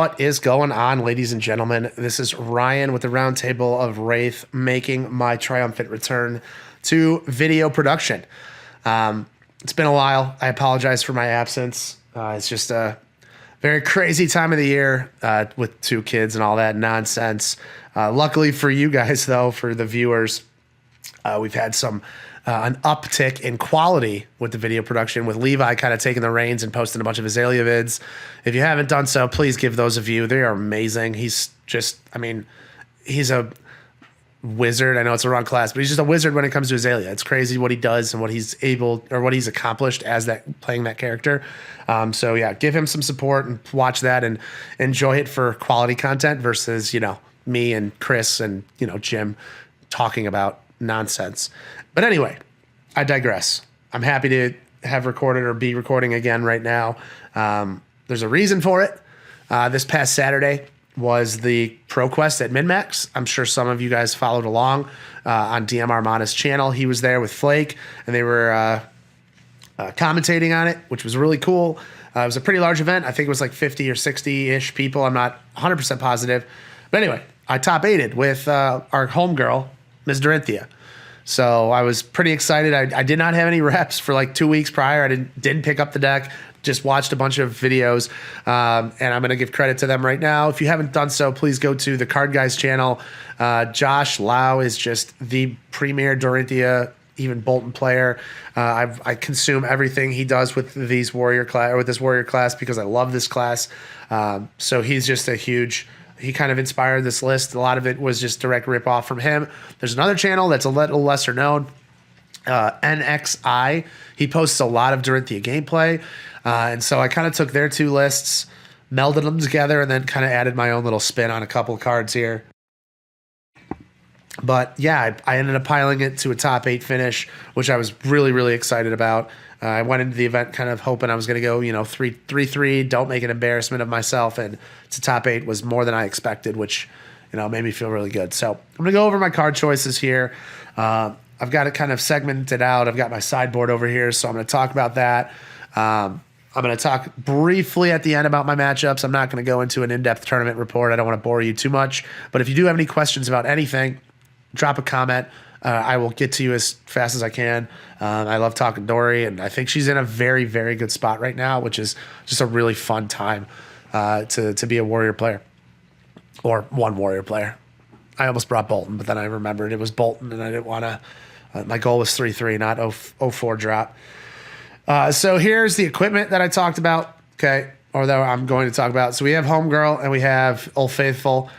What is going on, ladies and gentlemen? This is Ryan with the Roundtable of Wraith, making my triumphant return to video production. It's been a while. I apologize for my absence. It's just a very crazy time of the year with 2 kids and all that nonsense. Luckily for you guys, though, for the viewers, we've had an uptick in quality with the video production, with Levi kind of taking the reins and posting a bunch of Azalea vids. If you haven't done so, please give those a view. They are amazing. He's just, he's a wizard. I know it's the wrong class, but he's just a wizard when it comes to Azalea. It's crazy what he does and what he's what he's accomplished as playing that character. So yeah, give him some support and watch that and enjoy it for quality content versus, me and Chris and, Jim talking about nonsense. But anyway, I digress. I'm happy to have recorded or be recording again right now. There's a reason for it. This past Saturday was the ProQuest at MinMax. I'm sure some of you guys followed along on DM Armada's channel. He was there with Flake, and they were commentating on it, which was really cool. It was a pretty large event. I think it was like 50 or 60-ish people. I'm not 100% positive. But anyway, I top 8'd with our homegirl, Ms. Dorinthea. So I was pretty excited. I did not have any reps for like 2 weeks prior. I didn't pick up the deck, just watched a bunch of videos. And I'm going to give credit to them right now. If you haven't done so, please go to the Card Guys channel. Josh Lau is just the premier Dorinthea, even Bolton player. I consume everything he does with these warrior class, or with this warrior class, because I love this class. So he's just he kind of inspired this list. A lot of it was just direct rip-off from him. There's another channel that's a little lesser known, NXI. He posts a lot of Dorinthea gameplay. And so I kind of took their 2 lists, melded them together, and then kind of added my own little spin on a couple of cards here. But yeah, I ended up piling it to a top 8 finish, which I was really, really excited about. I went into the event kind of hoping I was going to go, 3-3, don't make an embarrassment of myself, and to top 8 was more than I expected, which, made me feel really good. So I'm going to go over my card choices here. I've got it kind of segmented out. I've got my sideboard over here, so I'm going to talk about that. I'm going to talk briefly at the end about my matchups. I'm not going to go into an in-depth tournament report. I don't want to bore you too much. But if you do have any questions about anything, drop a comment. I will get to you as fast as I can. I love talking Dory, and I think she's in a very, very good spot right now, which is just a really fun time to be a warrior player, or one warrior player. I almost brought Bolton, but then I remembered it was Bolton, and I didn't want to. My goal was 3-3, not 0-4 drop. So here's the equipment that I talked about, okay, or that I'm going to talk about. So we have Homegirl, and we have Old Faithful.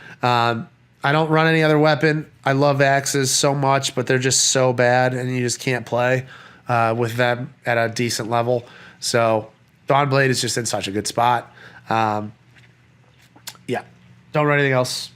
I don't run any other weapon. I love axes so much, but they're just so bad, and you just can't play with them at a decent level. So Dawnblade is just in such a good spot. Yeah, don't run anything else.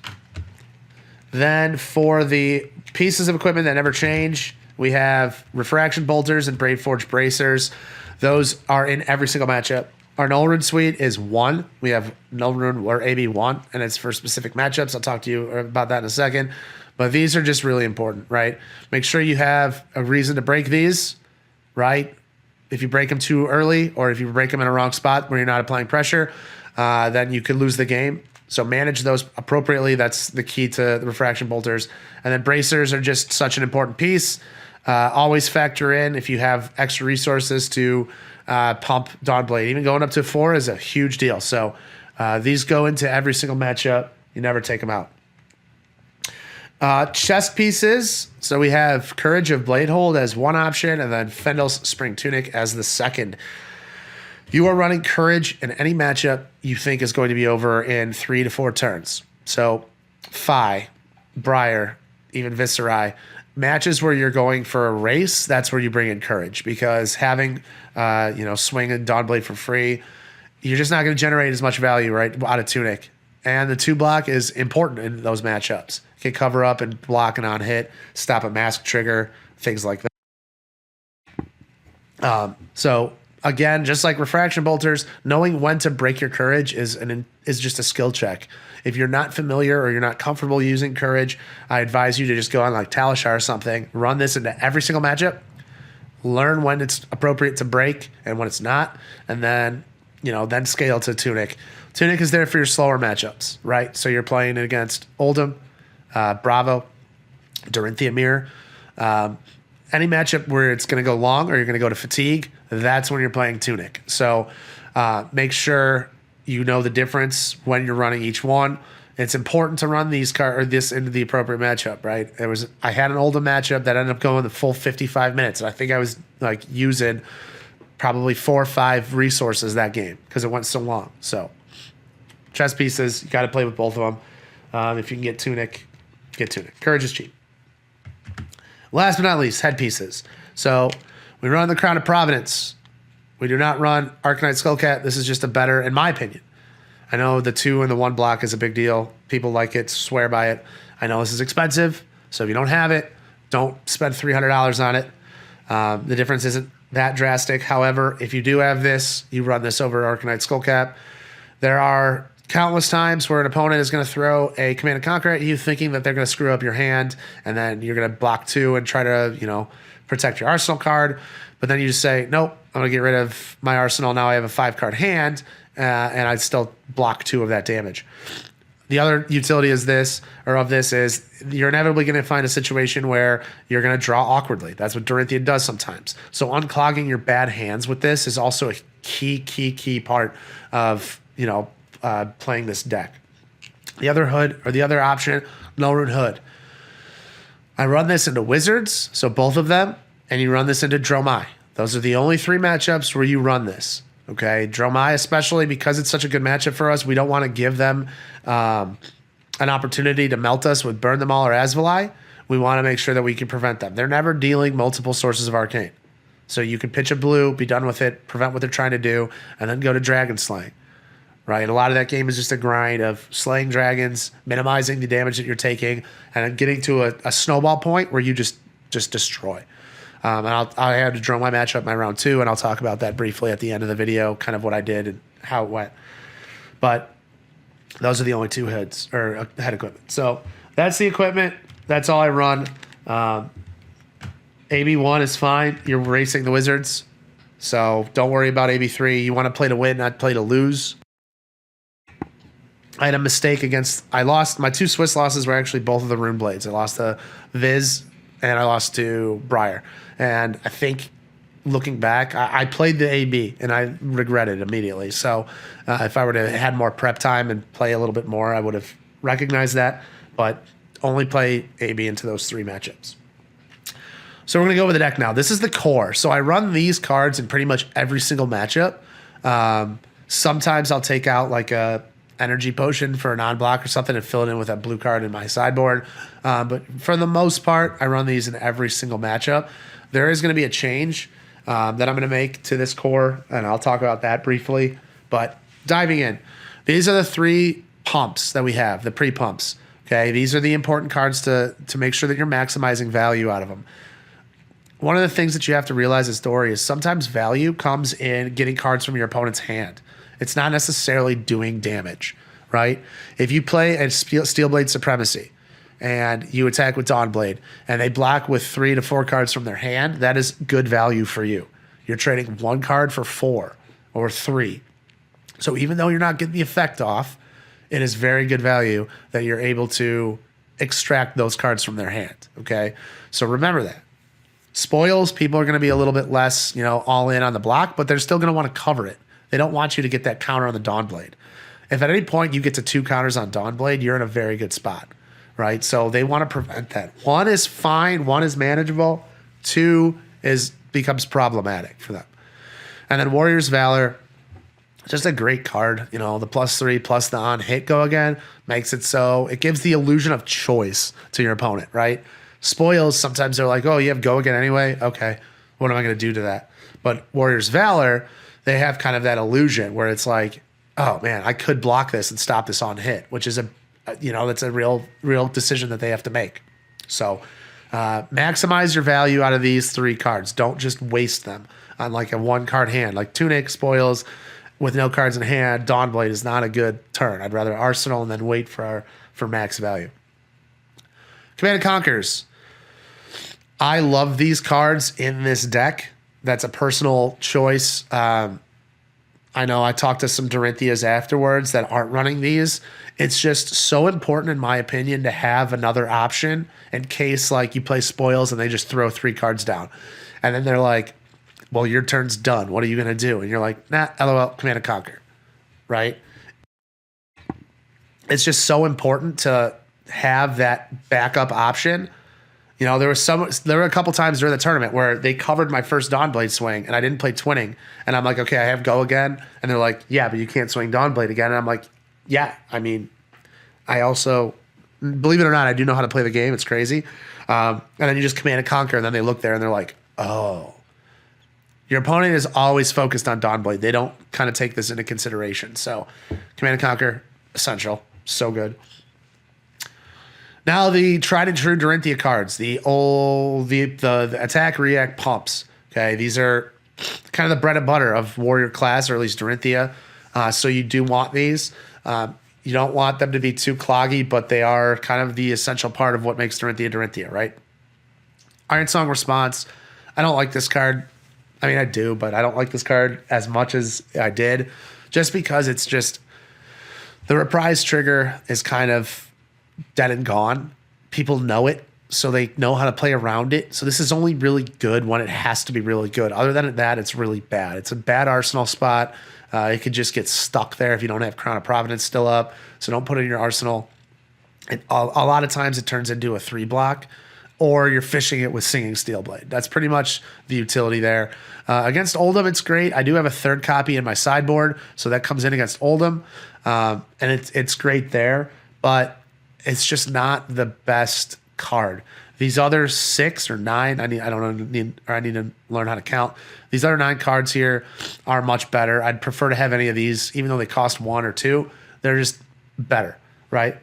Then for the pieces of equipment that never change, we have Refraction Bolters and Braveforge Bracers. Those are in every single matchup. Our Null Rune suite is 1. We have Null Rune or AB1, and it's for specific matchups. I'll talk to you about that in a second. But these are just really important, right? Make sure you have a reason to break these, right? If you break them too early, or if you break them in a wrong spot where you're not applying pressure, then you could lose the game. So manage those appropriately. That's the key to the Refraction Bolters. And then Bracers are just such an important piece. Always factor in if you have extra resources to pump Dawnblade. Even going up to 4 is a huge deal. So these go into every single matchup. You never take them out. Chest pieces. So we have Courage of Bladehold as one option, and then Fendel's Spring Tunic as the second. You are running Courage in any matchup you think is going to be over in 3 to 4 turns. So Phi, Briar, even Viscerai. Matches where you're going for a race, that's where you bring in Courage, because having, Swing and Dawnblade for free, you're just not going to generate as much value, right, out of Tunic. And the 2 block is important in those matchups. You can cover up and block and on hit, stop a mask trigger, things like that. So again, just like Refraction Bolters, knowing when to break your Courage is just a skill check. If you're not familiar or you're not comfortable using Courage, I advise you to just go on like Talishar or something, run this into every single matchup, learn when it's appropriate to break and when it's not, and then scale to Tunic. Tunic is there for your slower matchups, right? So you're playing against Oldham, Bravo, Dorinthea Mirror. Any matchup where it's going to go long or you're going to go to fatigue, that's when you're playing Tunic. So make sure you know the difference when you're running each one. It's important to run these this into the appropriate matchup, right? I had an Oldham matchup that ended up going the full 55 minutes, and I think I was like using probably 4 or 5 resources that game because it went so long. So chess pieces, you got to play with both of them. If you can get Tunic, get Tunic. Courage is cheap. Last but not least, headpieces. So we run the Crown of Providence. We do not run Arcanite Skullcat. This is just a better, in my opinion. I know the 2 and the 1 block is a big deal. People like it, swear by it. I know this is expensive, so if you don't have it, don't spend $300 on it. The difference isn't that drastic. However, if you do have this, you run this over Arcanite Skullcat. There are countless times where an opponent is going to throw a Command and Conquer at you thinking that they're going to screw up your hand, and then you're going to block 2 and try to, protect your arsenal card. But then you just say, nope, I'm going to get rid of my arsenal. Now I have a 5-card hand, and I still block 2 of that damage. The other utility of this is you're inevitably going to find a situation where you're going to draw awkwardly. That's what Dorinthea does sometimes. So unclogging your bad hands with this is also a key part of, playing this deck. The other option, No Rune Hood. I run this into Wizards, so both of them, and you run this into Dromai. Those are the only 3 matchups where you run this. Okay, Dromai, especially because it's such a good matchup for us, we don't want to give them an opportunity to melt us with Burn Them All or Asvali. We want to make sure that we can prevent them. They're never dealing multiple sources of arcane. So you can pitch a blue, be done with it, prevent what they're trying to do, and then go to Dragon Slaying. Right? A lot of that game is just a grind of slaying dragons, minimizing the damage that you're taking, and then getting to a snowball point where you just destroy. And I had to draw my matchup my round 2, and I'll talk about that briefly at the end of the video, kind of what I did and how it went. But those are the only 2 head equipment. So that's the equipment. That's all I run. AB1 is fine. You're racing the Wizards, so don't worry about AB3. You want to play to win, not play to lose. I had a mistake I lost, my 2 Swiss losses were actually both of the Rune Blades. I lost to Viz and I lost to Briar. And I think looking back, I played the AB and I regret it immediately. So if I were to had more prep time and play a little bit more, I would have recognized that. But only play AB into those 3 matchups. So we're going to go over the deck now. This is the core. So I run these cards in pretty much every single matchup. Sometimes I'll take out like a energy potion for a non-block or something and fill it in with a blue card in my sideboard. But for the most part, I run these in every single matchup. There is going to be a change that I'm going to make to this core, and I'll talk about that briefly. But diving in, these are the 3 pumps that we have, the pre-pumps. Okay, these are the important cards to make sure that you're maximizing value out of them. One of the things that you have to realize as Dory is sometimes value comes in getting cards from your opponent's hand. It's not necessarily doing damage, right? If you play a Steelblade Supremacy and you attack with Dawnblade and they block with 3 to 4 cards from their hand, that is good value for you. You're trading 1 card for 4 or 3. So even though you're not getting the effect off, it is very good value that you're able to extract those cards from their hand, okay? So remember that. Spoils, people are going to be a little bit less, all in on the block, but they're still going to want to cover it. They don't want you to get that counter on the Dawnblade. If at any point you get to 2 counters on Dawnblade, you're in a very good spot, right? So they want to prevent that. 1 is fine. 1 is manageable. 2 becomes problematic for them. And then Warrior's Valor, just a great card. The +3 plus the on hit go again makes it so it gives the illusion of choice to your opponent, right? Spoils, sometimes they're like, oh, you have go again anyway? Okay, what am I going to do to that? But Warrior's Valor, they have kind of that illusion where it's like, oh man, I could block this and stop this on hit, which is that's a real decision that they have to make. So maximize your value out of these 3 cards. Don't just waste them on like a 1-card hand. Like Tunic, Spoils, with no cards in hand, Dawnblade is not a good turn. I'd rather Arsenal and then wait for max value. Command and Conquers. I love these cards in this deck. That's a personal choice. I I know I talked to some Dorinthias afterwards that aren't running these. It's just so important, in my opinion, to have another option in case like you play spoils and they just throw 3 cards down. And then they're like, well, your turn's done. What are you going to do? And you're like, nah, LOL, Command and Conquer, right? It's just so important to have that backup option. You know, there were a couple times during the tournament where they covered my first Dawnblade swing and I didn't play Twinning. And I'm like, okay, I have go again. And they're like, yeah, but you can't swing Dawnblade again. And I'm like, yeah, I mean, I also, believe it or not, I do know how to play the game. It's crazy. And then you just Command and Conquer, and then they look there and they're like, oh. Your opponent is always focused on Dawnblade. They don't kind of take this into consideration. So Command and Conquer, essential. So good. Now the tried and true Dorinthea cards, the attack react pumps. Okay, these are kind of the bread and butter of warrior class, or at least Dorinthea. So you do want these. You don't want them to be too cloggy, but they are kind of the essential part of what makes Dorinthea, right? Ironsong response. I don't like this card. I mean, I do, but I don't like this card as much as I did, just because it's just the reprise trigger is kind of dead and gone. People know it, so they know how to play around it. So this is only really good when it has to be really good. Other than that, it's really bad. It's a bad arsenal spot. It could just get stuck there if you don't have Crown of Providence still up. So don't put it in your arsenal. A lot of times it turns into a 3-block, or you're fishing it with Singing Steelblade. That's pretty much the utility there. Against Oldhim, it's great. I do have a 3rd copy in my sideboard, so that comes in against Oldhim, and it's great there. But it's just not the best card. These other 6 or 9, I need to learn how to count. These other 9 cards here are much better. I'd prefer to have any of these, even though they cost 1 or 2. They're just better, right?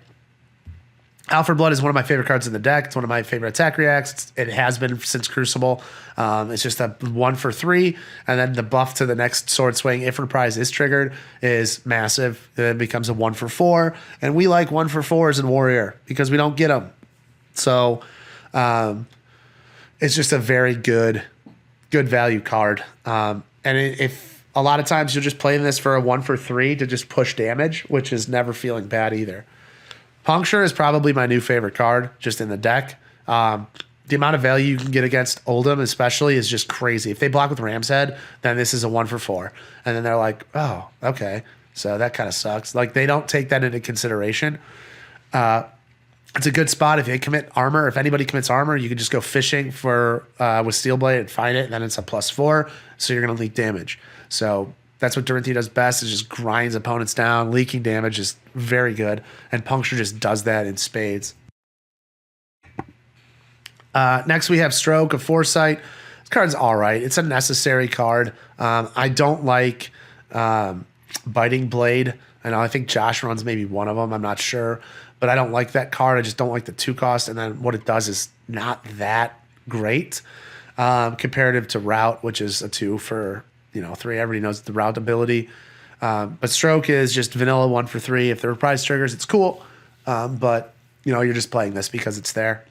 Alfred Blood is one of my favorite cards in the deck. It's one of my favorite attack reacts. It has been since Crucible. It's just a 1 for 3, and then the buff to the next sword swing, if reprise is triggered, is massive. It becomes a 1 for 4, and we like 1 for 4s in Warrior because we don't get them. So it's just a very good value card. If a lot of times you're just playing this for a 1 for 3 to just push damage, which is never feeling bad either. Puncture is probably my new favorite card just in the deck. The amount of value you can get against Oldhim especially is just crazy. If they block with Ram's Head, then this is a 1 for 4. And then they're like, oh, okay. So that kind of sucks. Like, they don't take that into consideration. It's a good spot if they commit armor. If anybody commits armor, you can just go fishing for with Steelblade and find it, and then it's a +4, so you're going to leak damage. So that's what Dorinthea does best, is just grinds opponents down. Leaking damage is very good, and Puncture just does that in spades. Next, we have Stroke of Foresight. This card's all right. It's a necessary card. I don't like Biting Blade. I think Josh runs maybe one of them. I'm not sure. But I don't like that card. I just don't like the 2 cost. And then what it does is not that great comparative to Route, which is a 2 for 3. Everybody knows the Route ability. But Stroke is just vanilla 1 for 3. If the reprise triggers, it's cool. But you're just playing this because it's there.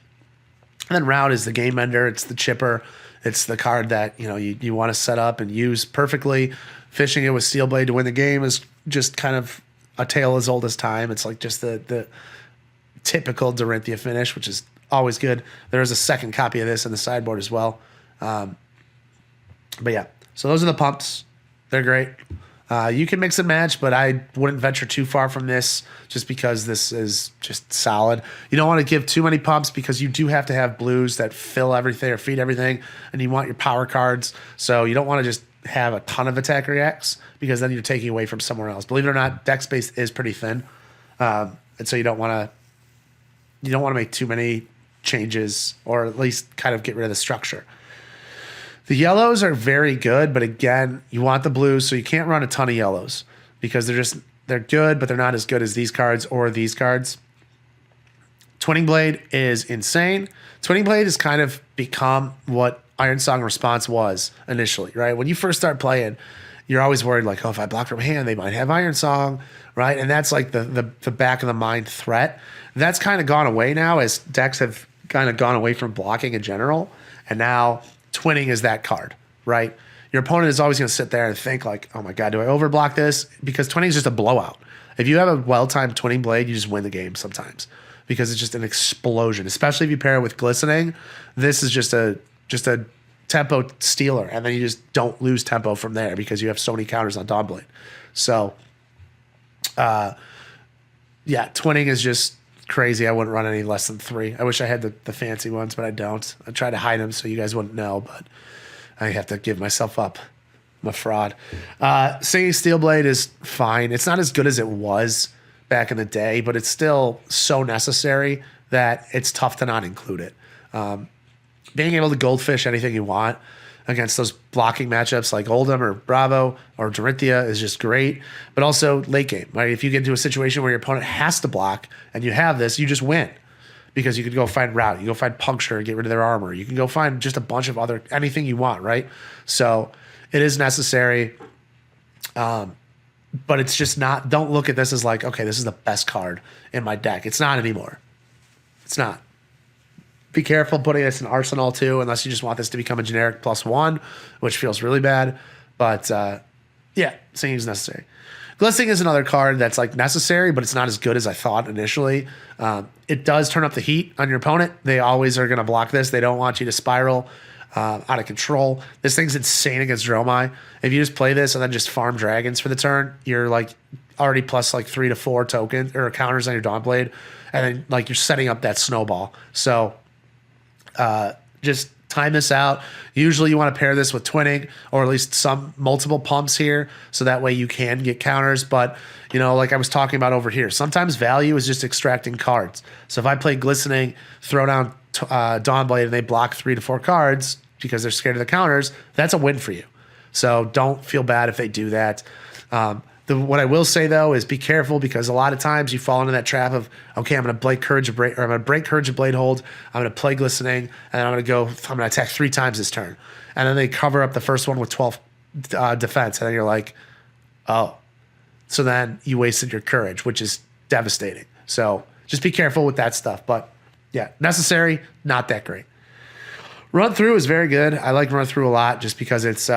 And then Route is the game ender. It's the chipper. It's the card that you want to set up and use perfectly. Fishing it with Steelblade to win the game is just kind of a tale as old as time. It's like just the typical Dorinthea finish, which is always good. There is a 2nd copy of this in the sideboard as well. But yeah, so those are the pumps. They're great. You can mix and match, but I wouldn't venture too far from this just because this is just solid. You don't want to give too many pumps because you do have to have blues that fill everything or feed everything, and you want your power cards. So you don't want to just have a ton of attack reacts because then you're taking away from somewhere else. Believe it or not, deck space is pretty thin, and so you don't want to make too many changes, or at least kind of get rid of the structure. The yellows are very good, but again, you want the blues, so you can't run a ton of yellows because they're good, but they're not as good as these cards or these cards. Twinning Blade is insane. Twinning Blade has kind of become what Ironsong Response was initially, right? When you first start playing, you're always worried, like, oh, if I block from hand, they might have Ironsong, right? And that's like the back of the mind threat. That's kind of gone away now as decks have kind of gone away from blocking in general, and now Twinning is that card, right? your opponent is always going to sit there and think like, oh my God, do I overblock this? Because twinning is just a blowout. If you have a well-timed twinning blade, you just win the game sometimes because it's just an explosion, especially if you pair it with glistening. This is just a tempo stealer, and then you just don't lose tempo from there because you have so many counters on Dawnblade. So, yeah, twinning is just crazy. I wouldn't run any less than 3. I wish I had the fancy ones, but I don't. I try to hide them so you guys wouldn't know, but I have to give myself up. I'm a fraud. Singing Steelblade is fine. It's not as good as it was back in the day, but it's still so necessary that it's tough to not include it. Being able to goldfish anything you want against those blocking matchups like Oldham or Bravo or Dorinthea is just great. But also late game, right? If you get into a situation where your opponent has to block and you have this, you just win. Because you could go find route, you go find puncture and get rid of their armor. You can go find just a bunch of anything you want, right? So it is necessary. But it's just not, don't look at this as like, okay, this is the best card in my deck. It's not anymore. It's not. Be careful putting this in Arsenal too, unless you just want this to become a generic +1, which feels really bad. But yeah, singing is necessary. Glistening is another card that's like necessary, but it's not as good as I thought initially. It does turn up the heat on your opponent. They always are going to block this. They don't want you to spiral out of control. This thing's insane against Dromai. If you just play this and then just farm dragons for the turn, you're like already plus like 3 to 4 tokens or counters on your Dawnblade, and then like you're setting up that snowball. So just time this out. Usually you want to pair this with twinning or at least some multiple pumps here so that way you can get counters. But, you know, like I was talking about over here, sometimes value is just extracting cards. So if I play Glistening, throw down Dawnblade and they block 3 to 4 cards because they're scared of the counters, that's a win for you. So don't feel bad if they do that. What I will say though is be careful because a lot of times you fall into that trap of, okay, I'm going to break Courage of Blade Hold. I'm going to play Glistening, and then I'm going to attack 3 times this turn, and then they cover up the first one with 12 defense, and then you're like, oh, so then you wasted your Courage, which is devastating. So just be careful with that stuff. But yeah, necessary, not that great. Run Through is very good. I like Run Through a lot just because it's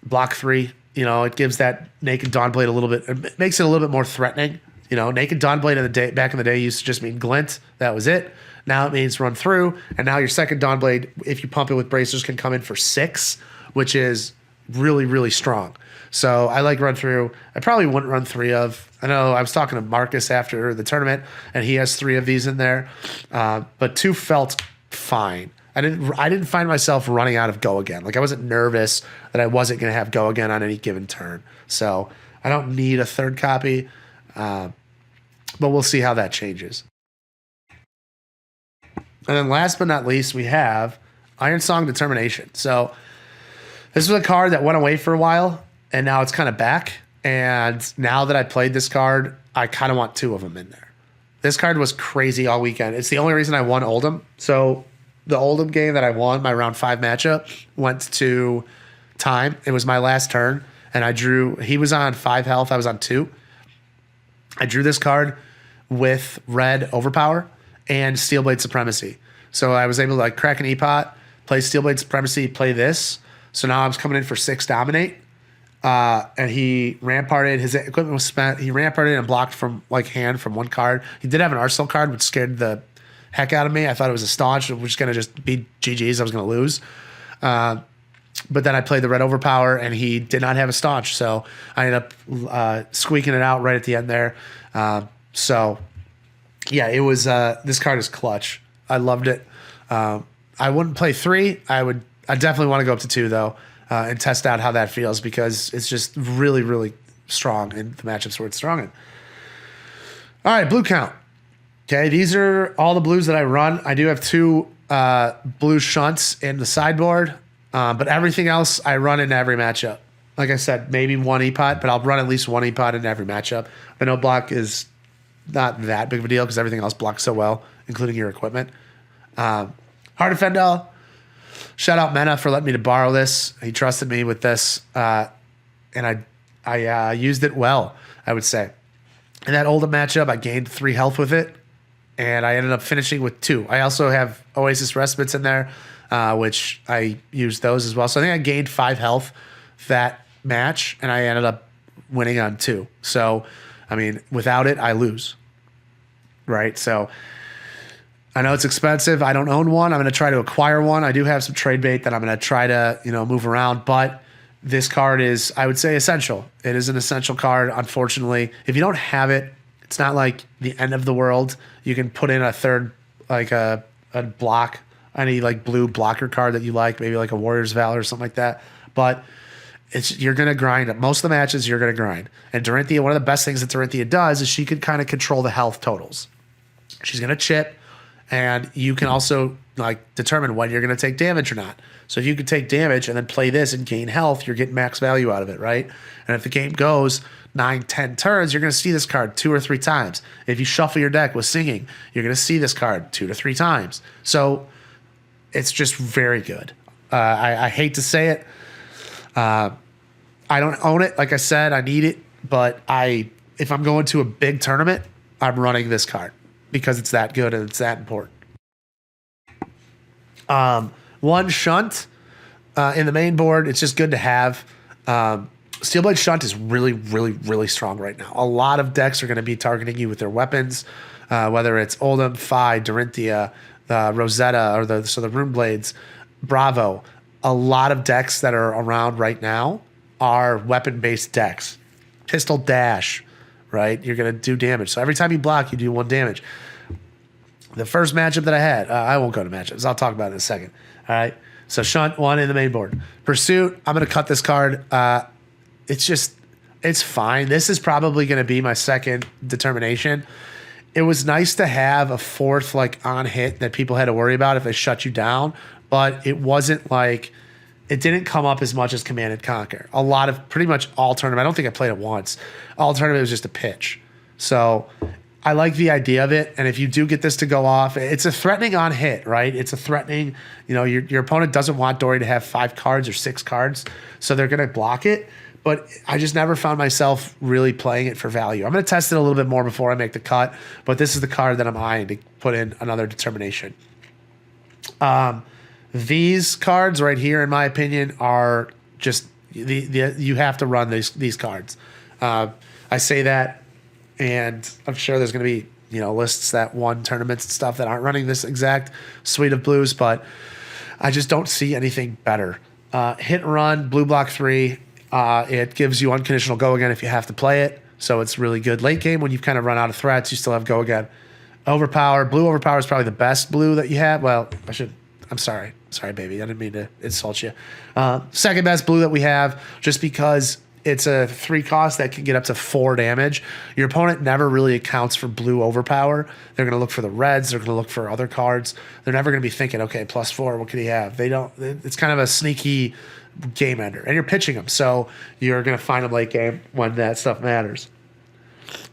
block 3. You know, it gives that Naked Dawnblade a little bit, it makes it a little bit more threatening. You know, Naked Dawnblade back in the day used to just mean glint. That was it. Now it means Run Through. And now your second Dawnblade, if you pump it with bracers, can come in for 6, which is really, really strong. So I like Run Through. I probably wouldn't run 3 of. I know I was talking to Marcus after the tournament, and he has 3 of these in there. But 2 felt fine. I didn't find myself running out of Go Again. Like I wasn't nervous that I wasn't going to have Go Again on any given turn. So I don't need a 3rd copy, but we'll see how that changes. And then last but not least, we have Ironsong Determination. So this was a card that went away for a while, and now it's kind of back. And now that I played this card, I kind of want 2 of them in there. This card was crazy all weekend. It's the only reason I won Oldham. So the Oldham game that I won, my round 5 matchup, went to time. It was my last turn, and I drew. He was on 5 health. I was on 2. I drew this card with red Overpower and Steelblade Supremacy. So I was able to like crack an E-Pot, play Steelblade Supremacy, play this. So now I was coming in for 6 Dominate. And he ramparted. His equipment was spent. He ramparted and blocked from like hand from 1 card. He did have an Arsenal card, which scared the heck out of me. I thought it was a staunch. It was going to just be GG's. I was going to lose. But then I played the red Overpower, and he did not have a staunch. So I ended up squeaking it out right at the end there. So, yeah, it was this card is clutch. I loved it. I wouldn't play 3. I definitely want to go up to 2, though, and test out how that feels because it's just really, really strong in the matchups where it's strong in. All right, blue count. Okay, these are all the blues that I run. I do have 2 blue shunts in the sideboard, but everything else I run in every matchup. Like I said, maybe 1 E-Pot, but I'll run at least 1 E-Pot in every matchup. I know block is not that big of a deal because everything else blocks so well, including your equipment. Hard Defendal. Shout out Mena for letting me to borrow this. He trusted me with this, and I used it well, I would say. In that Oldham matchup, I gained 3 health with it. and I ended up finishing with 2. I also have Oasis Respites in there, which I used those as well. So I think I gained 5 health that match, and I ended up winning on 2. So, I mean, without it, I lose, right? So I know it's expensive. I don't own one. I'm going to try to acquire one. I do have some trade bait that I'm going to try to, move around, but this card is, I would say, essential. It is an essential card, unfortunately. If you don't have it, it's not like the end of the world. You can put in a third, like a block, any like blue blocker card that you like, maybe like a Warrior's Valor or something like that. But you're going to grind. Most of the matches, you're going to grind. And Dorinthea, one of the best things that Dorinthea does is she can kind of control the health totals. She's going to chip, and you can also like determine when you're going to take damage or not. So if you can take damage and then play this and gain health, you're getting max value out of it, right? And if the game goes 9, 10 turns, you're going to see this card 2 or 3 times. If you shuffle your deck with Singing, you're going to see this card 2 to 3 times. So it's just very good. I hate to say it. I don't own it. Like I said, I need it. But if I'm going to a big tournament, I'm running this card because it's that good and it's that important. One Shunt in the main board. It's just good to have. Steelblade Shunt is really, really, really strong right now. A lot of decks are going to be targeting you with their weapons, whether it's Oldham, Phi, Dorinthea, Rosetta, or the Rune Blades, Bravo. A lot of decks that are around right now are weapon-based decks. Pistol Dash, right? You're going to do damage. So every time you block, you do 1 damage. The first matchup that I had, I won't go to matchups. I'll talk about it in a second. All right. So Shunt 1 in the main board. Pursuit, I'm going to cut this card. It's fine. This is probably going to be my second determination. It was nice to have a 4th like on hit that people had to worry about if they shut you down, but it wasn't like it didn't come up as much as Command and Conquer. A lot of pretty much all tournament. I don't think I played it once. All tournament was just a pitch. So I like the idea of it, and if you do get this to go off, it's a threatening on hit, right? It's a threatening, your opponent doesn't want Dory to have 5 cards or 6 cards, so they're going to block it. But I just never found myself really playing it for value. I'm going to test it a little bit more before I make the cut, but this is the card that I'm eyeing to put in another determination. These cards right here, in my opinion, are just you have to run these cards. I say that, and I'm sure there's going to be lists that won tournaments and stuff that aren't running this exact suite of blues, but I just don't see anything better. Hit and run, blue block 3. It gives you unconditional go again if you have to play it, so it's really good late game when you've kind of run out of threats. You still have go again. Overpower, blue overpower is probably the best blue that you have. Well, I'm sorry, baby, I didn't mean to insult you. Second best blue that we have, just because it's a 3 cost that can get up to 4 damage. Your opponent never really accounts for blue overpower. They're going to look for the reds. They're going to look for other cards. They're never going to be thinking, okay, +4, what could he have? They don't. It's kind of a sneaky game ender, and you're pitching them, so you're going to find them late game when that stuff matters.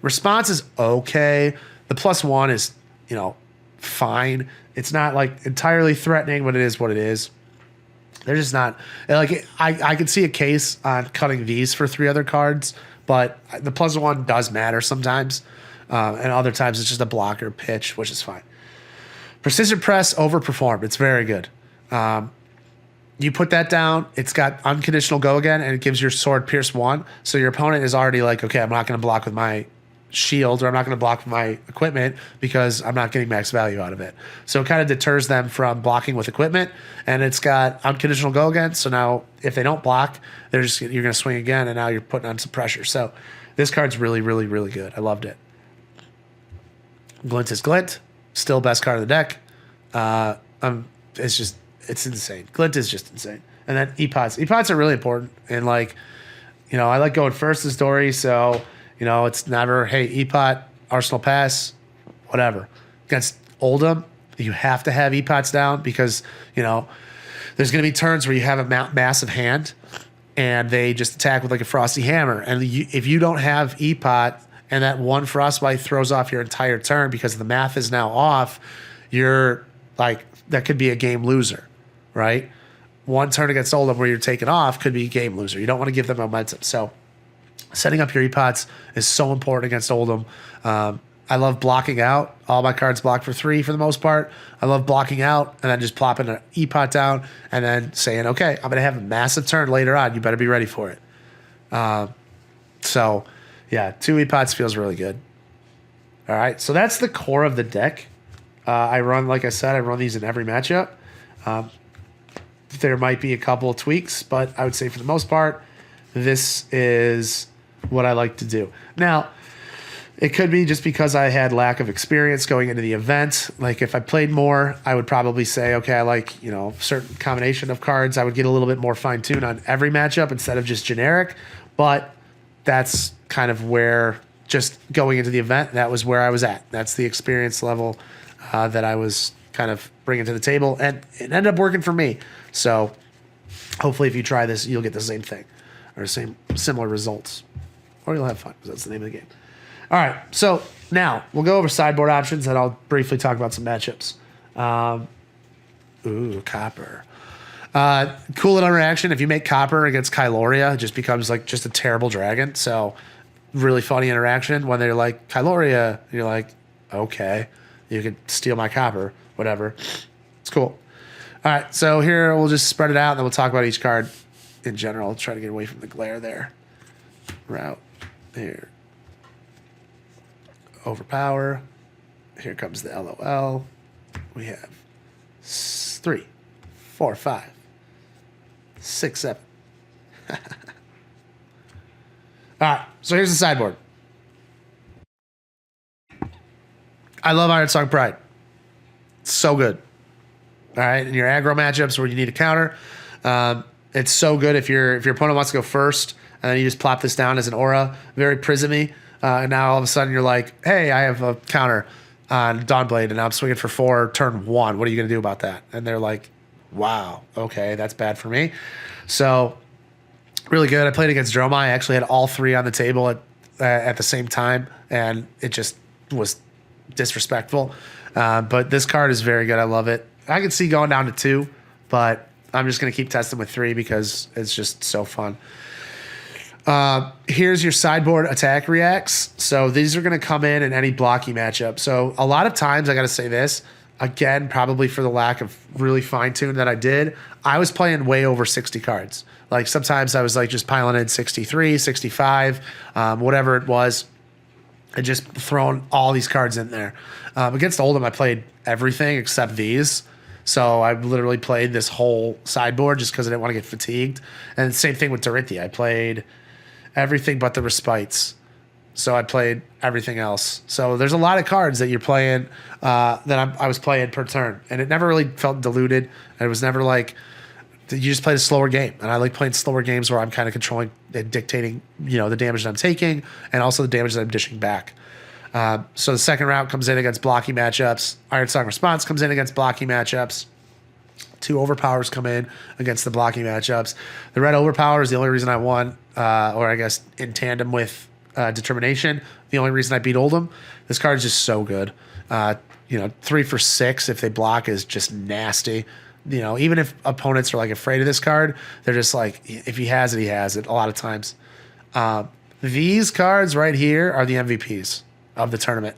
Response is okay. The +1 is fine. It's not like entirely threatening, but it is what it is. They're just not like I could see a case on cutting these for 3 other cards, but the +1 does matter sometimes, and other times it's just a blocker pitch, which is fine. Precision Press overperformed. It's very good. You put that down, it's got unconditional go again, and it gives your sword Pierce 1. So your opponent is already like, okay, I'm not going to block with my shield, or I'm not going to block with my equipment because I'm not getting max value out of it. So it kind of deters them from blocking with equipment, and it's got unconditional go again. So now if they don't block, you're going to swing again, and now you're putting on some pressure. So this card's really, really, really good. I loved it. Glint is Glint, still best card of the deck. It's insane. Glint is just insane. And then E-Pots. E-Pots are really important. And I like going first as Dory, so, it's never, hey, E-Pot, Arsenal Pass, whatever. Against Oldham, you have to have E-Pots down because, there's going to be turns where you have a massive hand and they just attack with like a Frosty Hammer. And if you don't have E-Pot and that 1 Frostbite throws off your entire turn because the math is now off, you're like, that could be a game loser. Right? 1 turn against Oldham where you're taken off could be a game loser. You don't want to give them momentum. So setting up your E-Pots is so important against Oldham. I love blocking out. All my cards block for 3 for the most part. I love blocking out and then just plopping an E-Pot down and then saying, okay, I'm going to have a massive turn later on. You better be ready for it. So, yeah, 2 E-Pots feels really good. All right, so that's the core of the deck. I run, like I said, I run these in every matchup. There might be a couple of tweaks, but I would say for the most part, this is what I like to do. Now, it could be just because I had lack of experience going into the event. Like if I played more, I would probably say, okay, I like, you know, certain combination of cards. I would get a little bit more fine-tuned on every matchup instead of just generic. But that's kind of where, just going into the event, that was where I was at. That's the experience level that I was kind of bringing to the table. And it ended up working for me. So hopefully if you try this, you'll get the same thing or similar results. Or you'll have fun, because that's the name of the game. All right, so now we'll go over sideboard options, and I'll briefly talk about some matchups. Copper. Cool little interaction. If you make Copper against Kyloria, it just becomes like just a terrible dragon. So really funny interaction when they're like, Kyloria, and you're like, okay, you can steal my Copper, whatever. It's cool. All right, so here we'll just spread it out, and then we'll talk about each card in general. I'll try to get away from the glare there. Route here. Overpower. Here comes the LOL. We have 3, 4, 5, 6, 7. All right, so here's the sideboard. I love Ironsong Pride. It's so good. All right, in your aggro matchups where you need a counter, it's so good if your opponent wants to go first, and then you just plop this down as an aura, very prismy. And now all of a sudden you're like, hey, I have a counter on Dawnblade, and I'm swinging for 4 turn 1. What are you going to do about that? And they're like, wow, okay, that's bad for me. So really good. I played against Dromai. I actually had all 3 on the table at the same time, and it just was disrespectful. But this card is very good. I love it. I could see going down to 2, but I'm just going to keep testing with 3 because it's just so fun. Here's your sideboard attack reacts. So these are going to come in any blocky matchup. So a lot of times, I got to say this, again, probably for the lack of really fine-tune that I did, I was playing way over 60 cards. Like sometimes I was like just piling in 63, 65, whatever it was, and just throwing all these cards in there. Against Oldham, I played everything except these. So I literally played this whole sideboard just because I didn't want to get fatigued. And same thing with Dorinthea. I played everything but the respites. So I played everything else. So there's a lot of cards that you're playing that I was playing per turn. And it never really felt diluted. And it was never like, you just played a slower game. And I like playing slower games where I'm kind of controlling and dictating, you know, the damage that I'm taking and also the damage that I'm dishing back. So the second round comes in against blocky matchups. Ironsong Response comes in against blocky matchups. 2 overpowers come in against the blocky matchups. The red overpower is the only reason I won, or I guess in tandem with Determination, the only reason I beat Oldham. This card is just so good. 3 for 6 if they block is just nasty. You know, even if opponents are like afraid of this card, they're just like, if he has it, he has it a lot of times. These cards right here are the MVPs of the tournament.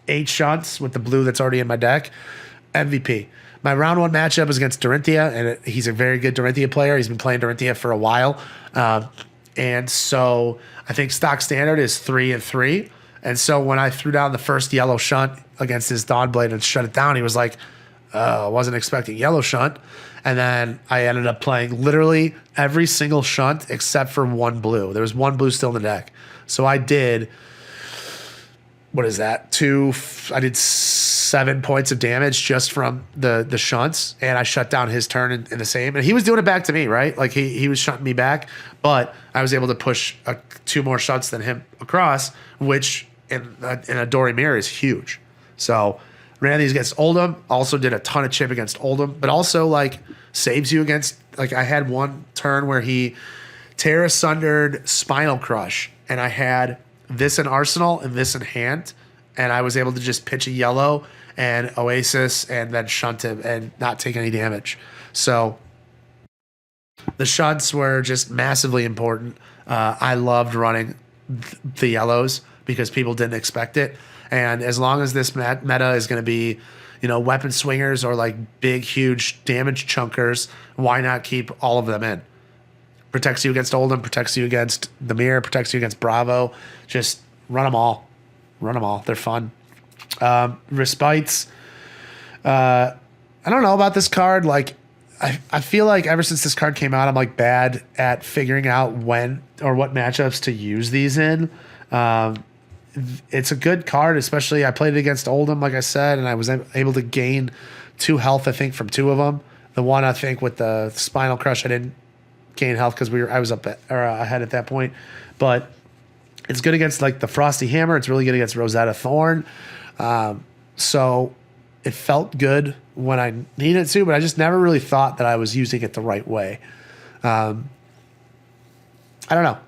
8 shots with the blue that's already in my deck. MVP. My round 1 matchup is against Dorinthea, and he's a very good Dorinthea player. He's been playing Dorinthea for a while. And so I think stock standard is 3-3. And so when I threw down the first yellow shunt against his Dawnblade and shut it down, he was like, oh, I wasn't expecting yellow shunt. And then I ended up playing literally every single shunt except for 1 blue. There was 1 blue still in the deck. So I did, what is that? I did 7 points of damage just from the shunts, and I shut down his turn in the same. And he was doing it back to me, right? Like he was shunting me back, but I was able to push 2 more shunts than him across, which in a Dory mirror is huge. So ran these against Oldham, also did a ton of chip against Oldham, but also like saves you against, like I had one turn where he Terra Sundered Spinal Crush, and I had this in Arsenal and this in hand, and I was able to just pitch a yellow and Oasis and then shunt him and not take any damage. So the shunts were just massively important. I loved running the yellows because people didn't expect it. And as long as this meta is going to be, weapon swingers or like big, huge damage chunkers, why not keep all of them in? Protects you against Oldhim, protects you against the Mirror, protects you against Bravo. Just run them all. Run them all. They're fun. Respites. I don't know about this card. Like, I feel like ever since this card came out, I'm like bad at figuring out when or what matchups to use these in. It's a good card, especially I played it against Oldhim, like I said, and I was able to gain 2 health, I think, from 2 of them. The one, I think, with the Spinal Crush, I didn't gain health because I was ahead at that point. But it's good against like the Frosty Hammer. It's really good against Rosetta Thorn. So it felt good when I needed to, but I just never really thought that I was using it the right way. I don't know.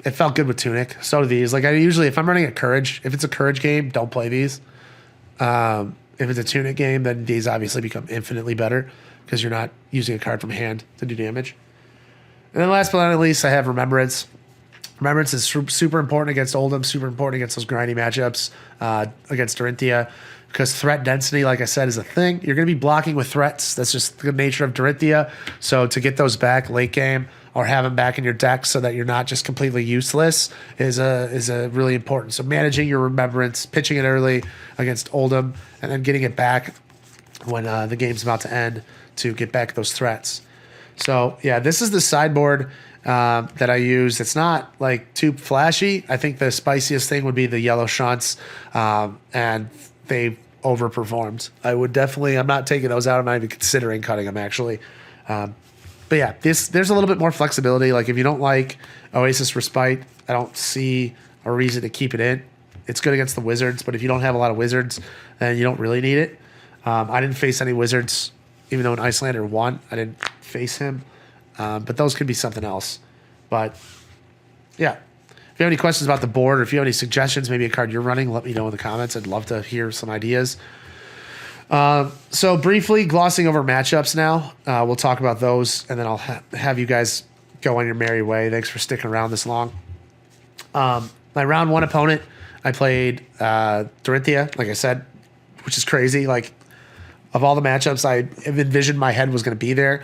It felt good with Tunic. So do these. Like, I usually, if I'm running a Courage, if it's a Courage game, don't play these. If it's a Tunic game, then these obviously become infinitely better because you're not using a card from hand to do damage. And then last but not least, I have Remembrance. Remembrance is super important against Oldhim, super important against those grindy matchups against Dorinthea, because threat density, like I said, is a thing. You're going to be blocking with threats. That's just the nature of Dorinthea. So to get those back late game or have them back in your deck so that you're not just completely useless is a really important. So managing your Remembrance, pitching it early against Oldhim, and then getting it back when the game's about to end to get back those threats. So yeah, this is the sideboard that I use. It's not like too flashy. I think the spiciest thing would be the yellow shunts, and they overperformed. I'm not taking those out. I'm not even considering cutting them actually. But yeah, there's a little bit more flexibility. Like if you don't like Oasis Respite, I don't see a reason to keep it in. It's good against the Wizards, but if you don't have a lot of Wizards, then you don't really need it. I didn't face any Wizards, even though an Icelander won. I didn't face him. But those could be something else. But yeah, if you have any questions about the board or if you have any suggestions, maybe a card you're running, let me know in the comments. I'd love to hear some ideas. So briefly glossing over matchups now. We'll talk about those, and then I'll have you guys go on your merry way. Thanks for sticking around this long. My round 1 opponent, I played Dorinthea, like I said, which is crazy. Like, of all the matchups I envisioned my head was going to be there,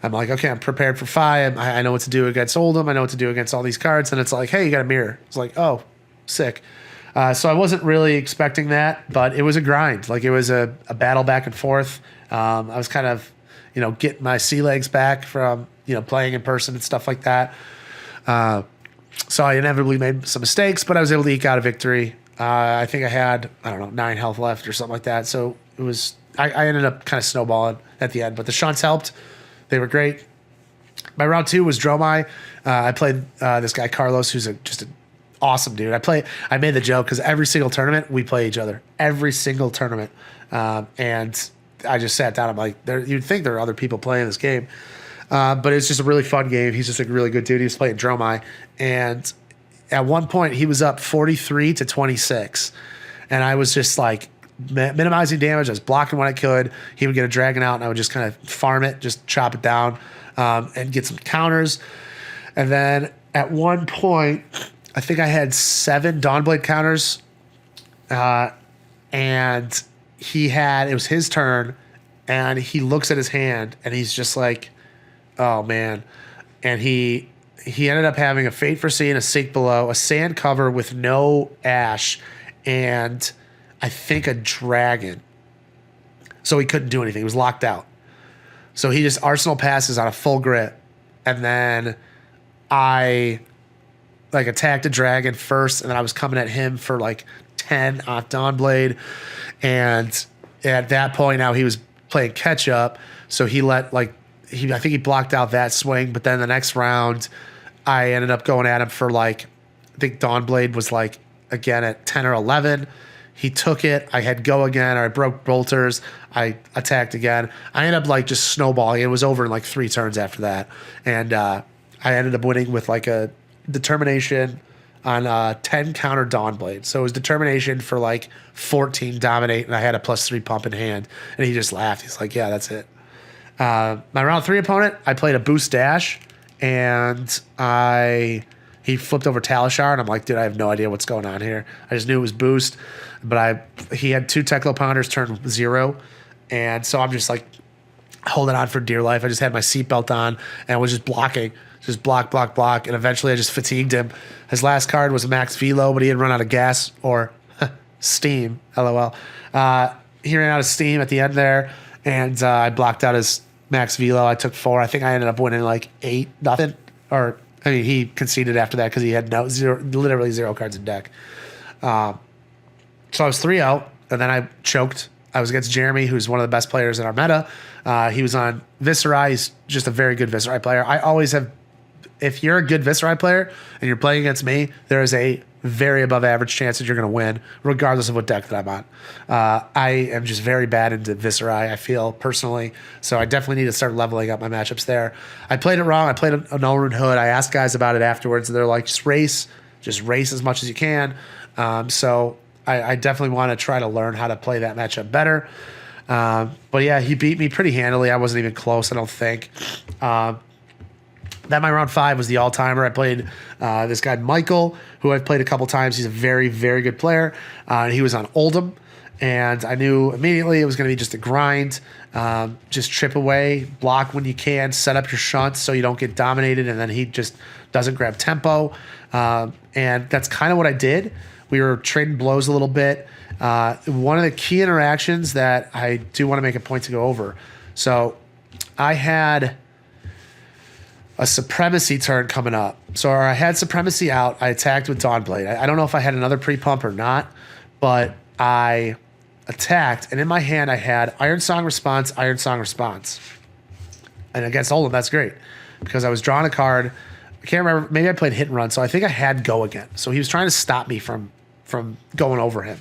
I'm like, okay, I'm prepared for 5. I know what to do against Oldhim. I know what to do against all these cards. And it's like, hey, you got a mirror. It's like, oh, sick. So I wasn't really expecting that, but it was a grind. Like, it was a battle back and forth. I was kind of, getting my sea legs back from, playing in person and stuff like that. So I inevitably made some mistakes, but I was able to eke out a victory. I think I had, 9 health left or something like that. So it was, I ended up kind of snowballing at the end, but the shunts helped. They were great. My round 2 was Dromai. I played this guy, Carlos, who's just an awesome dude. I made the joke because every single tournament we play each other. Every single tournament. And I just sat down. I'm like, you'd think there are other people playing this game. But it's just a really fun game. He's just a really good dude. He was playing Dromai. And at one point, he was up 43-26. And I was just like, minimizing damage. I was blocking when I could. He would get a dragon out, and I would just kind of farm it, just chop it down, and get some counters. And then at one point, I think I had 7 Dawnblade counters, and it was his turn, and he looks at his hand, and he's just like, oh, man. And he ended up having a Fate Foreseen, a Sink Below, a Sand Cover with no Ash, and I think a dragon. So he couldn't do anything. He was locked out. So he just Arsenal passes on a full grip. And then I attacked a dragon first, and then I was coming at him for 10 off Dawnblade. And at that point now he was playing catch up. So he let I think he blocked out that swing, but then the next round I ended up going at him for I think Dawnblade was again at 10 or 11. He took it. I had go again, or I broke bolters. I attacked again. I ended up just snowballing. It was over in 3 turns after that. And I ended up winning with a determination on 10 counter Dawnblade. So it was determination for 14 dominate, and I had a +3 pump in hand. And he just laughed. He's like, yeah, that's it. My round 3 opponent, I played a boost dash, and I he flipped over Talishar, and I'm like, dude, I have no idea what's going on here. I just knew it was boost, but he had 2 Teklo Pounders turn 0, and so I'm just like holding on for dear life. I just had my seatbelt on and was just blocking, just block, and eventually I just fatigued him. His last card was a max velo, but he had run out of gas or steam, lol. He ran out of steam at the end there, and I blocked out his max velo. I took 4. I think I ended up winning like 8-0, or I mean, he conceded after that because he had literally 0 cards in deck. So I was 3-0, and then I choked. I was against Jeremy, who's one of the best players in our meta. He was on Viserai. He's just a very good Viserai player. I always have, if you're a good Viserai player and you're playing against me, there is a very above average chance that you're going to win, regardless of what deck that I'm on. I am just very bad into Viserai, I feel, personally. So I definitely need to start leveling up my matchups there. I played it wrong. I played an Olrun Hood. I asked guys about it afterwards, and they're like, just race as much as you can. So I definitely want to try to learn how to play that matchup better. But yeah, he beat me pretty handily. I wasn't even close, I don't think. Then my round 5 was the all-timer. I played this guy, Michael, who I've played a couple times. He's a very, very good player. He was on Oldham, and I knew immediately it was going to be just a grind. Just chip away, block when you can, set up your shunts so you don't get dominated, and then he just doesn't grab tempo. And that's kind of what I did. We were trading blows a little bit. One of the key interactions that I do want to make a point to go over. So I had a Supremacy turn coming up. So I had Supremacy out. I attacked with Dawnblade. I don't know if I had another pre-pump or not, but I attacked, and in my hand I had Ironsong Response, Ironsong Response. And against Olin, that's great, because I was drawing a card. I can't remember. Maybe I played Hit and Run, so I think I had Go again. So he was trying to stop me from going over him.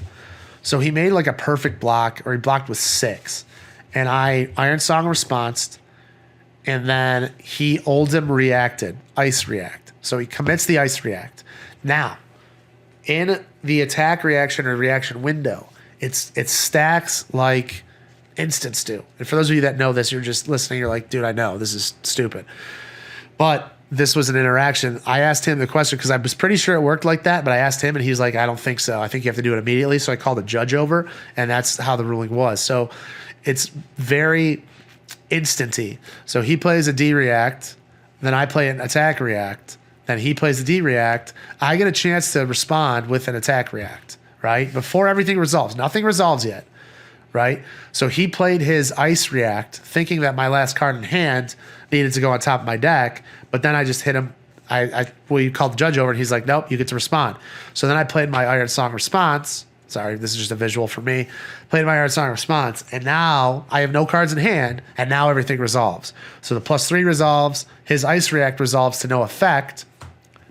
So he made like a perfect block, or he blocked with 6. And I Ironsong Responsed, and then he Oldham reacted, Ice React. So he commits the Ice React. Now, in the attack reaction or reaction window, it stacks like instants do. And for those of you that know this, you're just listening, you're like, dude, I know, this is stupid. But this was an interaction. I asked him the question because I was pretty sure it worked like that, but I asked him and he's like, I don't think so. I think you have to do it immediately. So I called the judge over, and that's how the ruling was. So it's very instanty. So he plays a D react, then I play an attack react, then he plays a D react. I get a chance to respond with an attack react, right? Before everything resolves. Nothing resolves yet, right? So he played his ice react thinking that my last card in hand needed to go on top of my deck, but then I just hit him. We called the judge over, and he's like, nope, you get to respond. So then I played my Ironsong Response. Sorry, this is just a visual for me. Played my Ironsong Response, and now I have no cards in hand, and now everything resolves. So the +3 resolves, his Ice React resolves to no effect,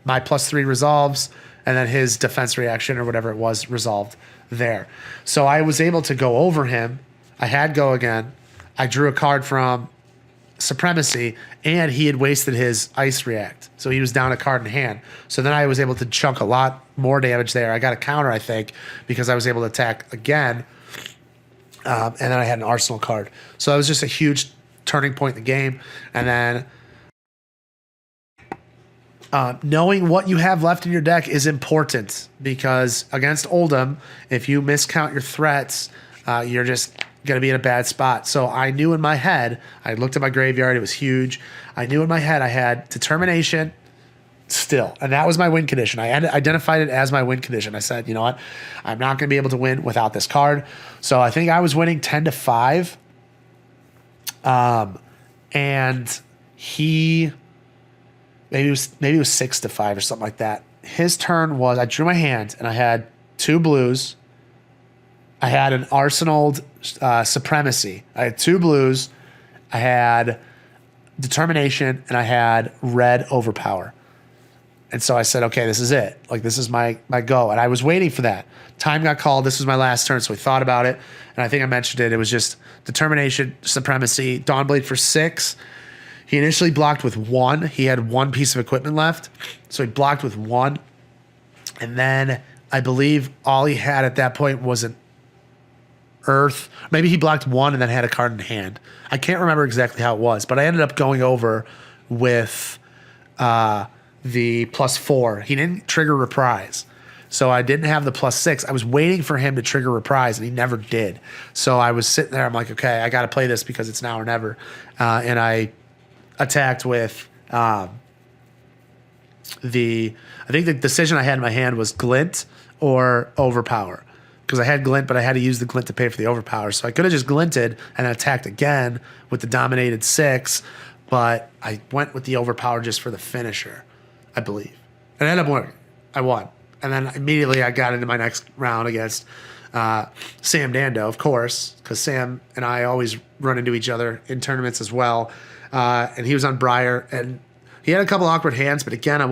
my +3 resolves, and then his defense reaction or whatever it was resolved there. So I was able to go over him. I had Go again. I drew a card from Supremacy, and he had wasted his Ice React. So he was down a card in hand. So then I was able to chunk a lot more damage there. I got a counter, I think, because I was able to attack again. And then I had an Arsenal card. So that was just a huge turning point in the game. And then knowing what you have left in your deck is important, because against Oldham, if you miscount your threats, you're just going to be in a bad spot. So I knew in my head, I looked at my graveyard, it was huge. I knew in my head I had Determination still, and that was my win condition. I identified it as my win condition. I said, you know what, I'm not going to be able to win without this card. So I think I was winning 10-5. And he maybe it was 6-5 or something like that. His turn was, I drew my hand and I had 2 blues. I had an Arsenal Supremacy. I had 2 blues. I had Determination, and I had red Overpower. And so I said, okay, this is it. Like, this is my go. And I was waiting for that. Time got called. This was my last turn, so we thought about it. And I think I mentioned it. It was just Determination, Supremacy, Dawnblade for 6. He initially blocked with 1. He had 1 piece of equipment left. So he blocked with 1. And then I believe all he had at that point was an Earth. Maybe he blocked 1 and then had a card in hand. I can't remember exactly how it was, but I ended up going over with the +4. He didn't trigger reprise. So I didn't have the +6. I was waiting for him to trigger reprise, and he never did. So I was sitting there. I'm like, okay, I got to play this because it's now or never. And I attacked with I think the decision I had in my hand was glint or overpower. Because I had glint, but I had to use the glint to pay for the overpower. So I could have just glinted and then attacked again with the dominated 6, but I went with the overpower just for the finisher, I believe. And it ended up working. I won. And then immediately I got into my next round against Sam Dando, of course, because Sam and I always run into each other in tournaments as well. And he was on Briar, and he had a couple awkward hands, but again, I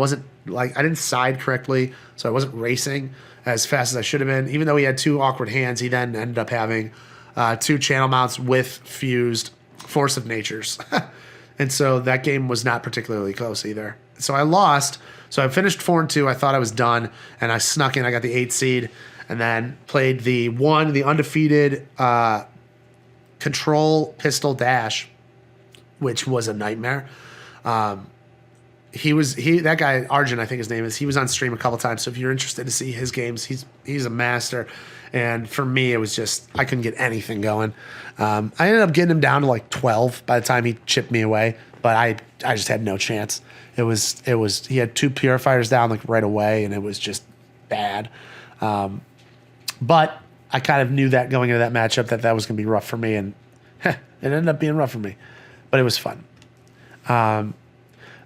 didn't side correctly, so I wasn't racing as fast as I should have been. Even though he had 2 awkward hands, he then ended up having 2 channel mounts with fused Force of Natures. And so that game was not particularly close either. So I lost. So I finished 4-2. I thought I was done, and I snuck in. I got the 8 seed, and then played the undefeated Control Pistol Dash, which was a nightmare. That guy Arjun, I think his name is. He was on stream a couple times. So if you're interested to see his games, he's a master. And for me, it was just I couldn't get anything going. I ended up getting him down to like 12 by the time he chipped me away, but I just had no chance. It was he had 2 purifiers down like right away, and it was just bad. But I kind of knew that going into that matchup that was going to be rough for me, and it ended up being rough for me, but it was fun.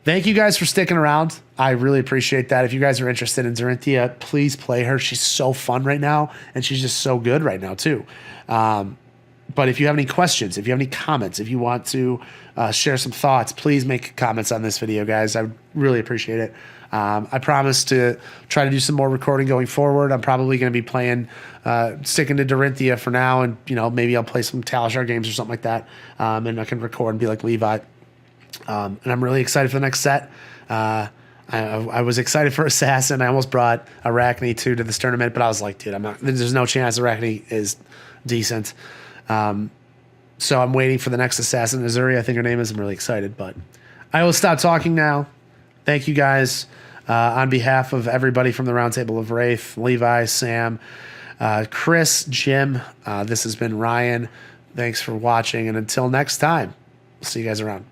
Thank you guys for sticking around. I really appreciate that. If you guys are interested in Dorinthea, please play her. She's so fun right now, and she's just so good right now too. But if you have any questions, if you have any comments, if you want to share some thoughts, please make comments on this video, guys. I would really appreciate it. I promise to try to do some more recording going forward. I'm probably going to be playing, sticking to Dorinthea for now, and maybe I'll play some Talishar games or something like that, and I can record and be like Levi. And I'm really excited for the next set. I was excited for Assassin. I almost brought Arachne to this tournament, but I was like, dude, there's no chance Arachne is decent. So I'm waiting for the next Assassin. Azuri, I think her name is. I'm really excited, but I will stop talking now. Thank you guys. On behalf of everybody from the Roundtable of Wraith, Levi, Sam, Chris, Jim, this has been Ryan. Thanks for watching, and until next time, we'll see you guys around.